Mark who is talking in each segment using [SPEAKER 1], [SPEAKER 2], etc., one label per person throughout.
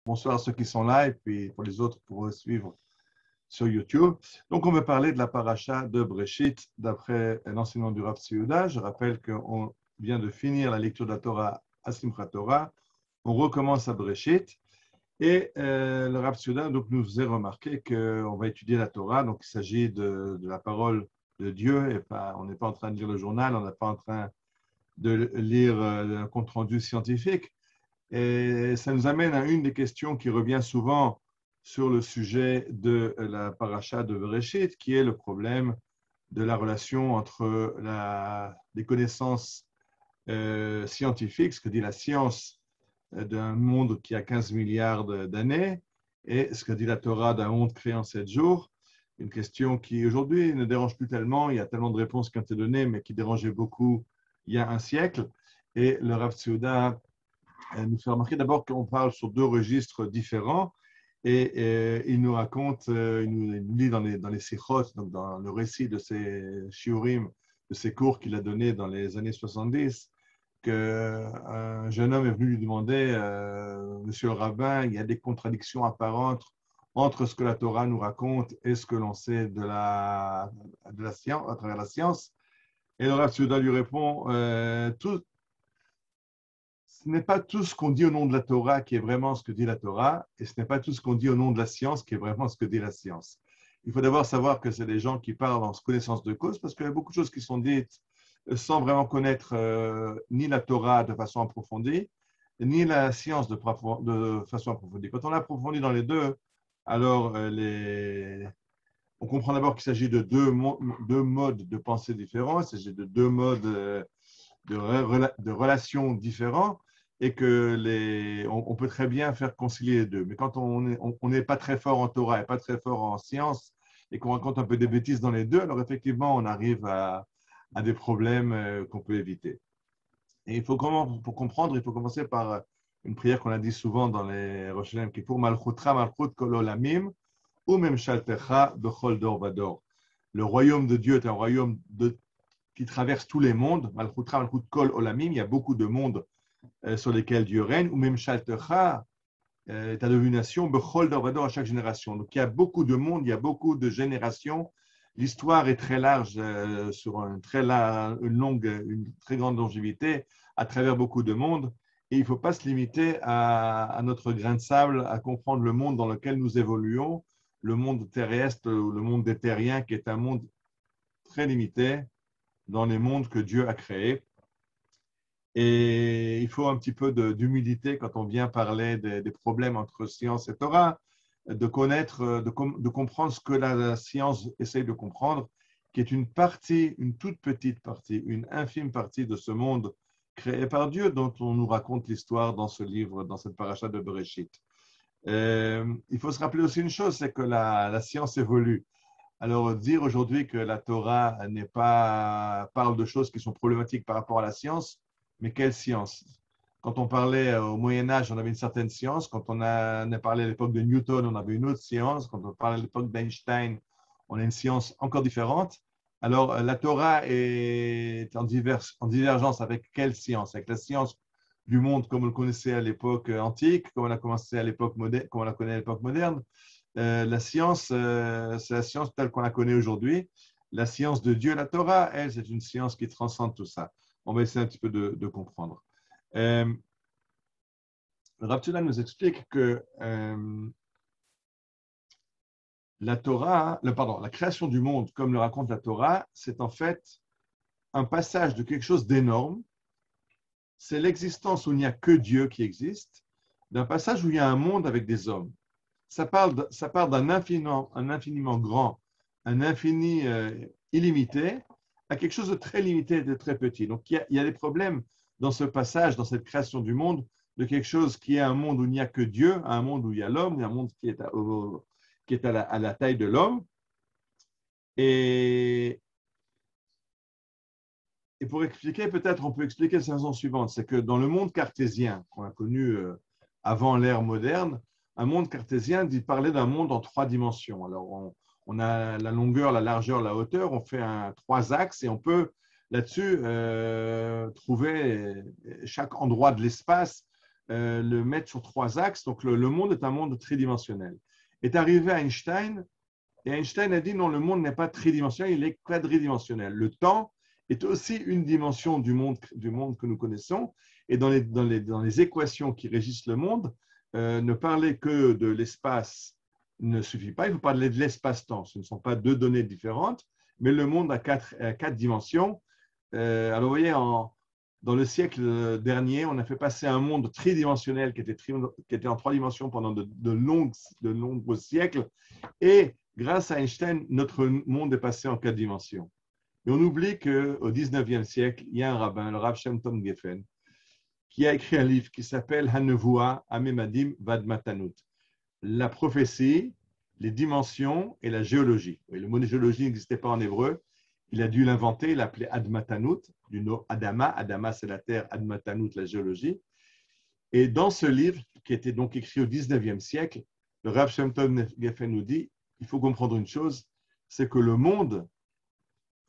[SPEAKER 1] Bonsoir à ceux qui sont là et puis pour les autres pour suivre sur YouTube. Donc, on va parler de la paracha de Breshit d'après l'enseignement du Rav Tzviuda. Je rappelle qu'on vient de finir la lecture de la Torah à Simchat Torah. On recommence à Breshit et le Rav Tzviuda nous faisait remarquer qu'on va étudier la Torah. Donc, il s'agit de la parole de Dieu et pas, on n'est pas en train de lire le journal, on n'est pas en train de lire un compte-rendu scientifique. Et ça nous amène à une des questions qui revient souvent sur le sujet de la paracha de Bereshit, qui est le problème de la relation entre les connaissances scientifiques, ce que dit la science d'un monde qui a 15 milliards d'années, et ce que dit la Torah d'un monde créé en 7 jours. Une question qui aujourd'hui ne dérange plus tellement, il y a tellement de réponses qui ont été données, mais qui dérangeait beaucoup il y a un siècle. Et le Rav Tzviuda nous fait remarquer d'abord qu'on parle sur deux registres différents et il nous raconte, il nous lit dans les sikhot, donc dans le récit de ces shiurim, de ces cours qu'il a donnés dans les années 70, qu'un jeune homme est venu lui demander, Monsieur le rabbin, il y a des contradictions apparentes entre ce que la Torah nous raconte et ce que l'on sait de la science, à travers la science. Et le Rav Tzviuda lui répond, ce n'est pas tout ce qu'on dit au nom de la Torah qui est vraiment ce que dit la Torah, et ce n'est pas tout ce qu'on dit au nom de la science qui est vraiment ce que dit la science. Il faut d'abord savoir que c'est des gens qui parlent en connaissance de cause, parce qu'il y a beaucoup de choses qui sont dites sans vraiment connaître ni la Torah de façon approfondie, ni la science de façon approfondie. Quand on approfondit dans les deux, alors on comprend d'abord qu'il s'agit de deux modes de pensée différents, il s'agit de deux modes de relations différents et on peut très bien faire concilier les deux. Mais quand on n'est pas très fort en Torah et pas très fort en science et qu'on raconte un peu des bêtises dans les deux, alors effectivement, on arrive à des problèmes qu'on peut éviter. Et pour comprendre, il faut commencer par une prière qu'on a dit souvent dans les Rosh Hashanah, qui est pour Malchutra, Malchut Kol Olamim, ou Memshaltecha Bechol Dor Vador. Le royaume de Dieu est un royaume qui traverse tous les mondes. Malchutra, Malchut Kol Olamim, il y a beaucoup de mondes sur lesquels Dieu règne, ou Memshaltecha, ta domination, Bechol Dor Vador, à chaque génération. Donc il y a beaucoup de mondes, il y a beaucoup de générations. L'histoire est très large, sur une très grande longévité, à travers beaucoup de mondes. Et il ne faut pas se limiter à notre grain de sable, à comprendre le monde dans lequel nous évoluons, le monde terrestre, le monde des terriens, qui est un monde très limité dans les mondes que Dieu a créés. Et il faut un petit peu d'humilité quand on vient parler des problèmes entre science et Torah, de connaître, de comprendre ce que la science essaye de comprendre, qui est une toute petite partie, une infime partie de ce monde créé par Dieu dont on nous raconte l'histoire dans ce livre, dans cette paracha de Bereshit. Il faut se rappeler aussi une chose, c'est que la science évolue. Alors, dire aujourd'hui que la Torah parle de choses qui sont problématiques par rapport à la science, mais quelle science? Quand on parlait au Moyen-Âge, on avait une certaine science. Quand on a parlé à l'époque de Newton, on avait une autre science. Quand on parlait à l'époque d'Einstein, on a une science encore différente. Alors, la Torah est en divergence avec quelle science? Avec la science du monde comme on le connaissait à l'époque antique, comme on a commencé à l'époque moderne, comme on la connaît à l'époque moderne. La science, c'est la science telle qu'on la connaît aujourd'hui. La science de Dieu, la Torah, elle, c'est une science qui transcende tout ça. On va essayer un petit peu de comprendre. Le Rav Tzviuda nous explique que la création du monde, comme le raconte la Torah, c'est en fait un passage de quelque chose d'énorme. C'est l'existence où il n'y a que Dieu qui existe, d'un passage où il y a un monde avec des hommes. Ça part d'un infiniment grand, un infini illimité, à quelque chose de très limité et de très petit. Donc, il y a des problèmes dans ce passage, dans cette création du monde, de quelque chose qui est un monde où il n'y a que Dieu, à un monde où il y a l'homme, un monde qui est à la taille de l'homme. Et pour expliquer, peut-être on peut expliquer la raison suivante, c'est que dans le monde cartésien qu'on a connu avant l'ère moderne, un monde cartésien parlait d'un monde en trois dimensions. Alors, on a la longueur, la largeur, la hauteur, on fait trois axes et on peut là-dessus trouver chaque endroit de l'espace le mettre sur trois axes. Donc, le monde est un monde tridimensionnel. Est arrivé Einstein, et Einstein a dit non, le monde n'est pas tridimensionnel, il est quadridimensionnel. Le temps est aussi une dimension du monde que nous connaissons. Et dans les équations qui régissent le monde, ne parler que de l'espace ne suffit pas. Il faut parler de l'espace-temps. Ce ne sont pas deux données différentes, mais le monde a quatre dimensions. Alors, vous voyez, dans le siècle dernier, on a fait passer un monde tridimensionnel qui était en trois dimensions pendant de nombreux siècles. Et grâce à Einstein, notre monde est passé en quatre dimensions. Et on oublie qu'au 19e siècle, il y a un rabbin, le Rav Shem Tov Geffen, qui a écrit un livre qui s'appelle Hanevua Amemadim Vad Matanut. La prophétie, les dimensions et la géologie. Et le mot géologie n'existait pas en hébreu. Il a dû l'inventer, il l'appelait Admatanut, du nom Adama. Adama, c'est la terre, Admatanut, la géologie. Et dans ce livre, qui était donc écrit au 19e siècle, le Rav Shem Tov Geffen nous dit, il faut comprendre une chose, c'est que le monde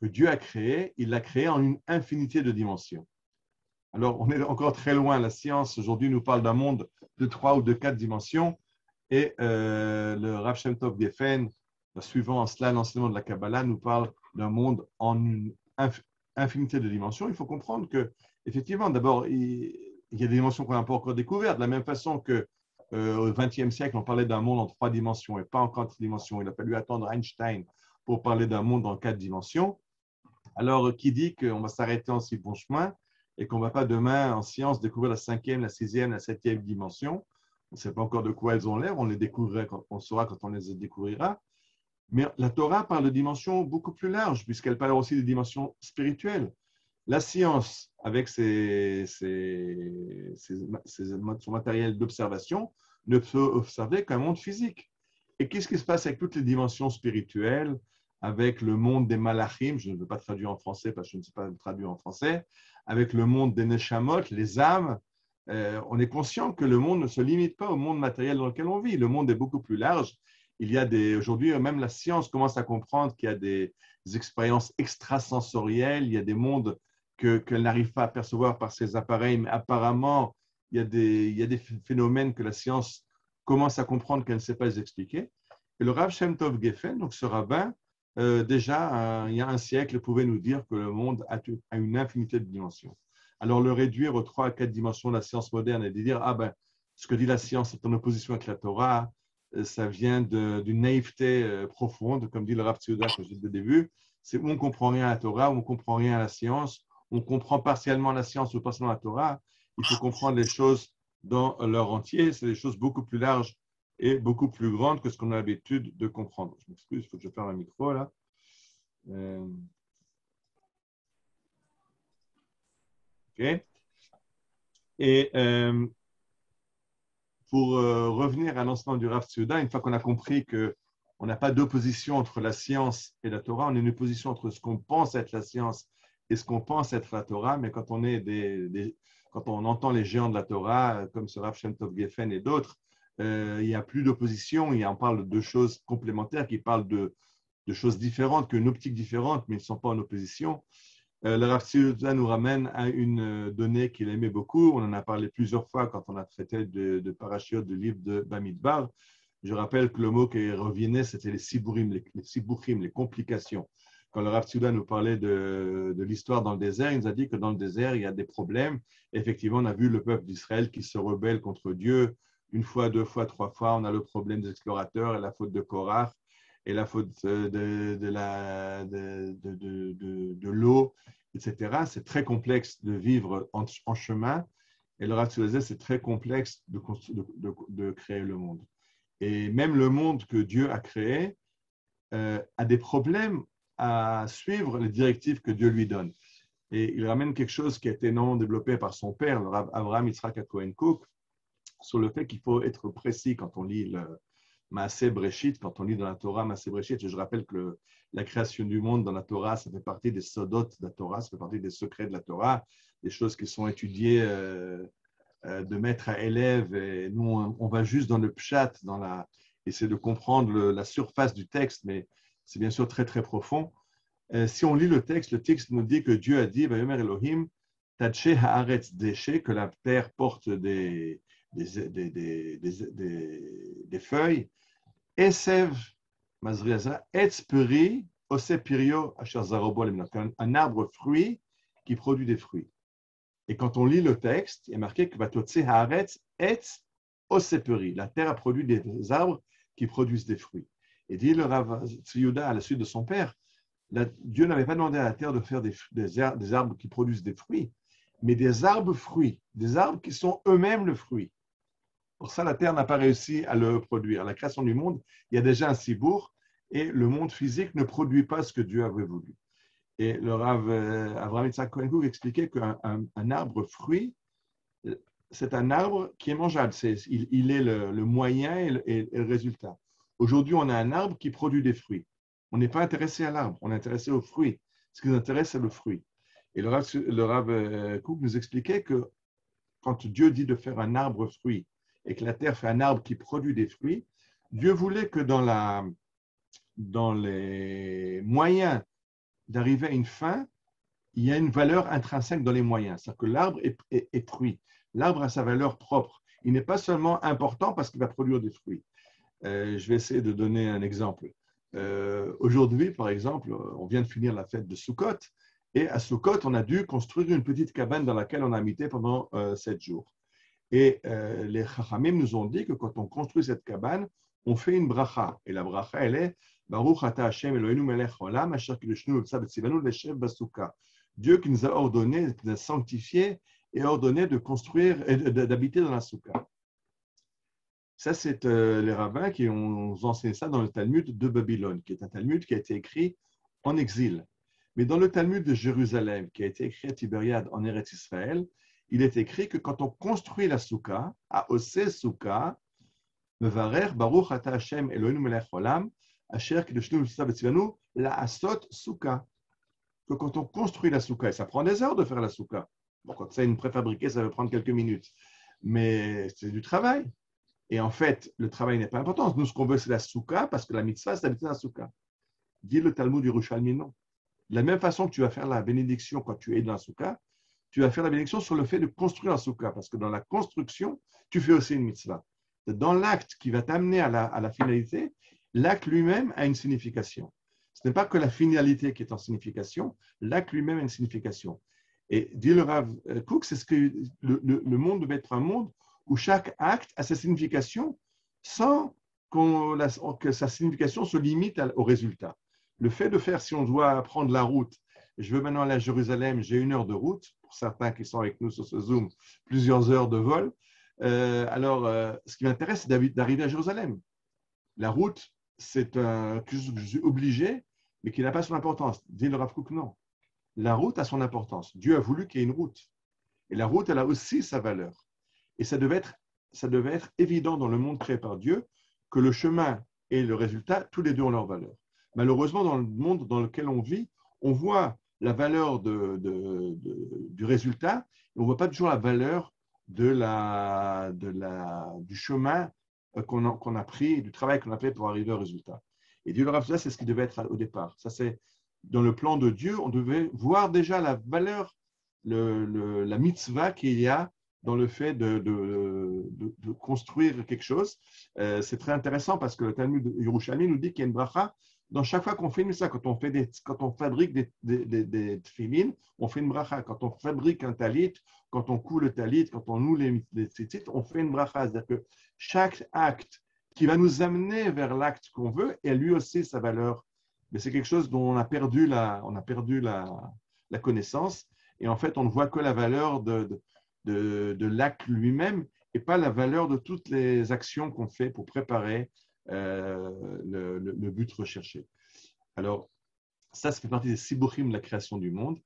[SPEAKER 1] que Dieu a créé, il l'a créé en une infinité de dimensions. Alors, on est encore très loin. La science, aujourd'hui, nous parle d'un monde de 3 ou de 4 dimensions. Et le Rav Shem Tov Geffen, suivant en cela l'enseignement de la Kabbalah, nous parle d'un monde en une infinité de dimensions. Il faut comprendre que, effectivement, d'abord, il y a des dimensions qu'on n'a pas encore découvertes. De la même façon que au XXe siècle, on parlait d'un monde en 3 dimensions et pas en 4 dimensions. Il a fallu attendre Einstein pour parler d'un monde en 4 dimensions. Alors, qui dit qu'on va s'arrêter en si bon chemin et qu'on ne va pas demain, en science, découvrir la 5e, la 6e, la 7e dimension? On ne sait pas encore de quoi elles ont l'air, on les découvrira on saura quand on les découvrira. Mais la Torah parle de dimensions beaucoup plus larges, puisqu'elle parle aussi de dimensions spirituelles. La science, avec son matériel d'observation, ne peut observer qu'un monde physique. Et qu'est-ce qui se passe avec toutes les dimensions spirituelles, avec le monde des malachim, je ne veux pas traduire en français parce que je ne sais pas traduire en français, avec le monde des neshamot, les âmes, on est conscient que le monde ne se limite pas au monde matériel dans lequel on vit. Le monde est beaucoup plus large. Il y a aujourd'hui, même la science commence à comprendre qu'il y a des expériences extrasensorielles, il y a des mondes qu'elle n'arrive pas à percevoir par ses appareils, mais apparemment, il y a des phénomènes que la science commence à comprendre qu'elle ne sait pas les expliquer. Et le Rav Shem Tov Geffen, donc ce rabbin, déjà, il y a un siècle, pouvait nous dire que le monde a une infinité de dimensions. Alors, le réduire aux 3 à 4 dimensions de la science moderne et de dire, ah ben, ce que dit la science est en opposition avec la Torah, ça vient d'une naïveté profonde, comme dit le Rav Tzouda que j'ai dit au début, c'est où on ne comprend rien à la Torah, où on ne comprend rien à la science, on comprend partiellement la science ou partiellement la Torah. Il faut comprendre les choses dans leur entier, c'est des choses beaucoup plus larges et beaucoup plus grandes que ce qu'on a l'habitude de comprendre. Je m'excuse, il faut que je ferme un micro là. OK. Et pour revenir à l'enseignement du Rav Tzouda, une fois qu'on a compris qu'on n'a pas d'opposition entre la science et la Torah, on a une opposition entre ce qu'on pense être la science et ce qu'on pense être la Torah, mais quand on entend les géants de la Torah, comme ce Rav Shem Tov Geffen et d'autres, il n'y a plus d'opposition, on parle de deux choses complémentaires qui parlent de choses différentes, qu'une optique différente, mais ils ne sont pas en opposition. Le Rav Tzouda nous ramène à une donnée qu'il aimait beaucoup. On en a parlé plusieurs fois quand on a traité de parachutes, de livre de Bamidbar. Je rappelle que le mot qui revenait, c'était les siburim, les complications. Quand le Rav Tzouda nous parlait de l'histoire dans le désert, il nous a dit que dans le désert, il y a des problèmes. Effectivement, on a vu le peuple d'Israël qui se rebelle contre Dieu une fois, deux fois, trois fois. On a le problème des explorateurs et la faute de Korach et la faute de l'eau, etc. C'est très complexe de vivre en chemin. Et le Rav Tzouda, c'est très complexe de créer le monde. Et même le monde que Dieu a créé a des problèmes à suivre les directives que Dieu lui donne. Et il ramène quelque chose qui a été énormément développé par son père, le Rav Avraham Yitzhak Cohen Kook, sur le fait qu'il faut être précis quand on lit le Maaseh Breshit, quand on lit dans la Torah Maaseh Breshit. Je rappelle que la création du monde dans la Torah, ça fait partie des sodot de la Torah, ça fait partie des secrets de la Torah, des choses qui sont étudiées de maître à élève. Et nous, on va juste dans le pshat, essayer de comprendre la surface du texte, mais c'est bien sûr très, très profond. Si on lit le texte nous dit que Dieu a dit, Vayomer Elohim, Taché haaretz déché, que la terre porte des feuilles. Esev mazriaza, etz peri, ose pirio asher zarobo lemnot, un arbre fruit qui produit des fruits. Et quand on lit le texte, il est marqué que Vatotse haaretz etz ose peri, la terre a produit des arbres qui produisent des fruits. Et dit le Rav Tzvi Yehuda à la suite de son père, Dieu n'avait pas demandé à la terre de faire des arbres qui produisent des fruits, mais des arbres fruits, des arbres qui sont eux-mêmes le fruit. Pour ça, la terre n'a pas réussi à le produire. À la création du monde, il y a déjà un cibourg et le monde physique ne produit pas ce que Dieu avait voulu. Et le Rav Avraham Yitzhak Cohen Kook expliquait qu'un arbre fruit, c'est un arbre qui est mangeable. Il est le moyen et le résultat. Aujourd'hui, on a un arbre qui produit des fruits. On n'est pas intéressé à l'arbre, on est intéressé aux fruits. Ce qui nous intéresse, c'est le fruit. Et le Rav Kook nous expliquait que quand Dieu dit de faire un arbre fruit et que la terre fait un arbre qui produit des fruits, Dieu voulait que dans les moyens d'arriver à une fin, il y a une valeur intrinsèque dans les moyens. C'est-à-dire que l'arbre est fruit. L'arbre a sa valeur propre. Il n'est pas seulement important parce qu'il va produire des fruits. Je vais essayer de donner un exemple. Aujourd'hui, par exemple, on vient de finir la fête de Sukkot. Et à Sukkot, on a dû construire une petite cabane dans laquelle on a habité pendant 7 jours. Et les Chachamim nous ont dit que quand on construit cette cabane, on fait une bracha. Et la bracha, elle est Baruch ata Hashem Eloheinu melech olam asher kiddushnu b'tzivanu leshev basouka. Dieu qui nous a ordonné, qui nous a sanctifié et ordonné de construire et d'habiter dans la souka. Ça, c'est les rabbins qui ont enseigné ça dans le Talmud de Babylone, qui est un Talmud qui a été écrit en exil. Mais dans le Talmud de Jérusalem, qui a été écrit à Tibériade en Eretz Israël, il est écrit que quand on construit la souka, à Osé souka, Mevarer Baruch ata Hashem Eloheinu melech olam, asher kiddushnu b'tzivanu la'asot souka. Que quand on construit la souka, et ça prend des heures de faire la souka. Bon, quand c'est une préfabriquée, ça va prendre quelques minutes. Mais c'est du travail. Et en fait, le travail n'est pas important. Nous, ce qu'on veut, c'est la souka, parce que la mitzvah, c'est d'habiter dans la souka. Dit le Talmud du Yerushalmi, non. De la même façon que tu vas faire la bénédiction quand tu es dans la souka, tu vas faire la bénédiction sur le fait de construire la souka, parce que dans la construction, tu fais aussi une mitzvah. Dans l'acte qui va t'amener à la finalité, l'acte lui-même a une signification. Ce n'est pas que la finalité qui est en signification, l'acte lui-même a une signification. Et dit le Rav Kook, c'est ce que le monde devait être un monde où chaque acte a sa signification sans que sa signification se limite au résultat. Le fait de faire, si on doit prendre la route, je veux maintenant aller à Jérusalem, j'ai 1 heure de route, pour certains qui sont avec nous sur ce Zoom, plusieurs heures de vol. Ce qui m'intéresse, c'est d'arriver à Jérusalem. La route, c'est quelque chose que je suis obligé, mais qui n'a pas son importance. Dit le Rav Kook, non. La route a son importance. Dieu a voulu qu'il y ait une route. Et la route, elle a aussi sa valeur. Et ça devait être évident dans le monde créé par Dieu que le chemin et le résultat, tous les deux ont leur valeur. Malheureusement, dans le monde dans lequel on vit, on voit la valeur du résultat, et on ne voit pas toujours la valeur du chemin qu'on a pris, du travail qu'on a fait pour arriver au résultat. Et Dieu le Rav, c'est ce qui devait être au départ. Ça, c'est dans le plan de Dieu, on devait voir déjà la valeur, la mitzvah qu'il y a dans le fait de construire quelque chose. C'est très intéressant parce que le Talmud de Yerushalmi nous dit qu'il y a une bracha dans chaque fois qu'on fait une mitzvah. Quand on fabrique des tefillin, on fait une bracha. Quand on fabrique un talit, quand on coud le talit, quand on noue les tzitzit, on fait une bracha. C'est-à-dire que chaque acte qui va nous amener vers l'acte qu'on veut, a lui aussi sa valeur. Mais c'est quelque chose dont on a perdu la connaissance. Et en fait, on ne voit que la valeur de l'acte lui-même et pas la valeur de toutes les actions qu'on fait pour préparer le but recherché. Alors, ça fait partie des sibuchim de la création du monde,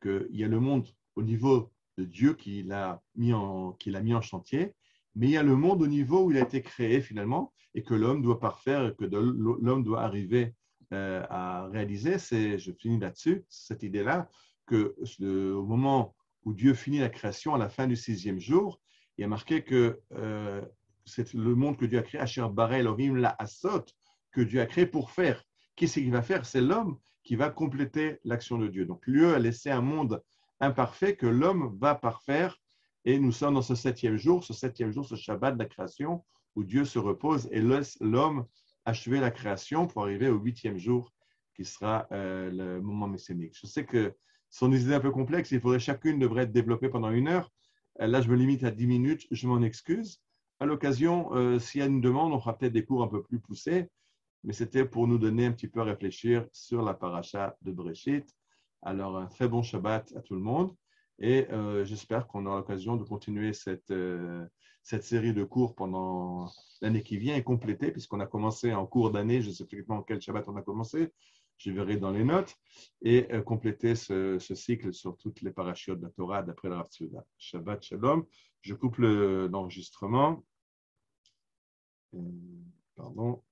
[SPEAKER 1] qu'il y a le monde au niveau de Dieu qui l'a mis en chantier, mais il y a le monde au niveau où il a été créé finalement et que l'homme doit parfaire et que l'homme doit arriver à réaliser. Je finis là-dessus, cette idée-là, qu'au moment où Dieu finit la création, à la fin du 6e jour, il y a marqué que c'est le monde que Dieu a créé, Asher bara Elohim la asot, que Dieu a créé pour faire. Qui c'est qui va faire? C'est l'homme qui va compléter l'action de Dieu. Donc, Dieu a laissé un monde imparfait que l'homme va parfaire. Et nous sommes dans ce septième jour, ce Shabbat de la création, où Dieu se repose et laisse l'homme achever la création pour arriver au huitième jour, qui sera le moment messianique. Je sais que ce sont des idées un peu complexes, chacune devrait être développée pendant 1 heure. Là, je me limite à 10 minutes, je m'en excuse. À l'occasion, s'il y a une demande, on fera peut-être des cours un peu plus poussés, mais c'était pour nous donner un petit peu à réfléchir sur la paracha de Bereshit. Alors, un très bon Shabbat à tout le monde et j'espère qu'on aura l'occasion de continuer cette série de cours pendant l'année qui vient et compléter, puisqu'on a commencé en cours d'année, je ne sais plus en quel Shabbat on a commencé, je verrai dans les notes, et compléter ce cycle sur toutes les parachutes de la Torah d'après le Rav Tzvida. Shabbat Shalom. Je coupe l'enregistrement. Pardon.